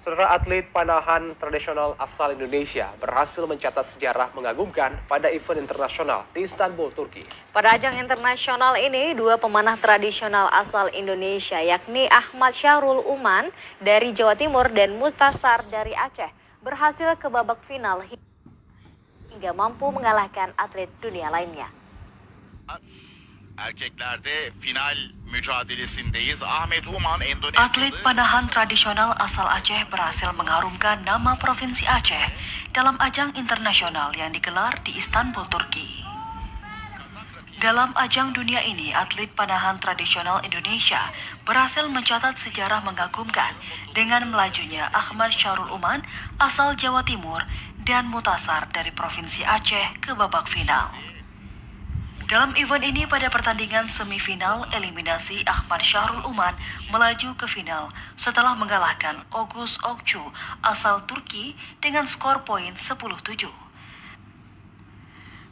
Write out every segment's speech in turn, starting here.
Saudara, atlet panahan tradisional asal Indonesia berhasil mencatat sejarah mengagumkan pada event internasional di Istanbul, Turki. Pada ajang internasional ini, dua pemanah tradisional asal Indonesia yakni Ahmad Syahrul Uman dari Jawa Timur dan Mutasar dari Aceh berhasil ke babak final hingga mampu mengalahkan atlet dunia lainnya. Erkeklerde final mücadelesindeyiz. Ahmet Uman Endonezya. Atlet panahan tradisional asal Aceh berhasil mengharumkan nama Provinsi Aceh dalam ajang internasional yang digelar di Istanbul, Turki. Dalam ajang dunia ini, atlet panahan tradisional Indonesia berhasil mencatat sejarah mengagumkan dengan melajunya Ahmad Syahrul Uman asal Jawa Timur dan Mutasar dari Provinsi Aceh ke babak final. Dalam event ini pada pertandingan semifinal eliminasi, Ahmad Syahrul Uman melaju ke final setelah mengalahkan Ogus Okcu asal Turki dengan skor poin 10-7.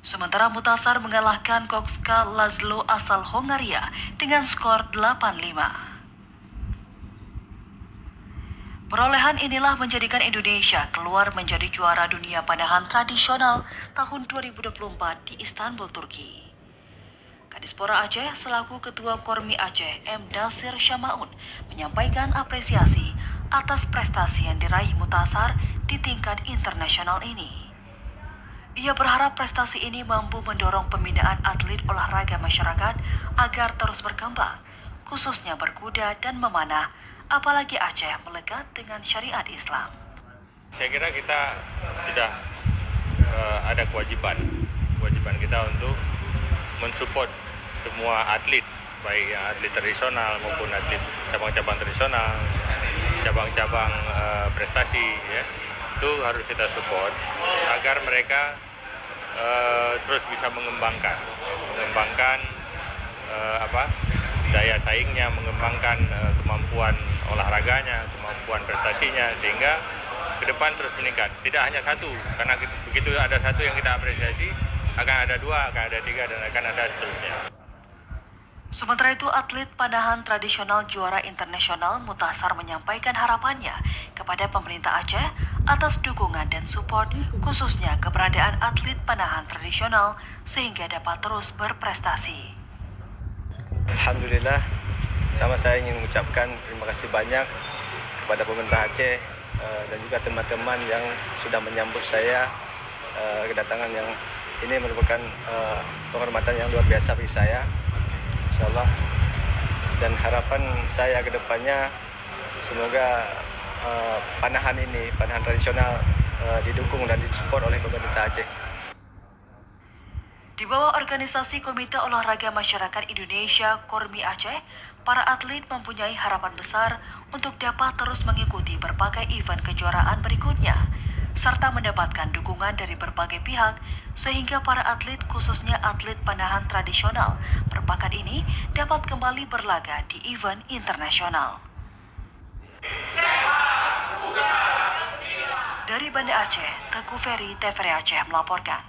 Sementara Mutasar mengalahkan Kokska Laszlo asal Hongaria dengan skor 8-5. Perolehan inilah menjadikan Indonesia keluar menjadi juara dunia panahan tradisional tahun 2024 di Istanbul, Turki. Kadispora Aceh selaku Ketua Kormi Aceh M. Dasir Syamaun menyampaikan apresiasi atas prestasi yang diraih Mutasar di tingkat internasional ini. Ia berharap prestasi ini mampu mendorong pembinaan atlet olahraga masyarakat agar terus berkembang, khususnya berkuda dan memanah, apalagi Aceh melekat dengan syariat Islam. Saya kira kita sudah ada kewajiban kita untuk mensupport semua atlet, baik yang atlet tradisional maupun atlet cabang-cabang tradisional, cabang-cabang prestasi, ya, itu harus kita support agar mereka terus bisa mengembangkan daya saingnya, mengembangkan kemampuan olahraganya, kemampuan prestasinya, sehingga ke depan terus meningkat. Tidak hanya satu, karena begitu ada satu yang kita apresiasi, akan ada dua, akan ada tiga, dan akan ada seterusnya. Sementara itu, atlet panahan tradisional juara internasional Mutasar menyampaikan harapannya kepada pemerintah Aceh atas dukungan dan support, khususnya keberadaan atlet panahan tradisional sehingga dapat terus berprestasi. Alhamdulillah, sama saya ingin mengucapkan terima kasih banyak kepada pemerintah Aceh dan juga teman-teman yang sudah menyambut saya. Kedatangan yang ini merupakan penghormatan yang luar biasa bagi saya, insyaallah. Dan harapan saya ke depannya semoga panahan tradisional didukung dan disupport oleh pemerintah Aceh. Di bawah organisasi Komite Olahraga Masyarakat Indonesia Kormi Aceh, para atlet mempunyai harapan besar untuk dapat terus mengikuti berbagai event kejuaraan berikutnya, serta mendapatkan dukungan dari berbagai pihak sehingga para atlet, khususnya atlet panahan tradisional berbakat ini dapat kembali berlaga di event internasional. Dari Banda Aceh, Teguh Ferry, TVRI Aceh melaporkan.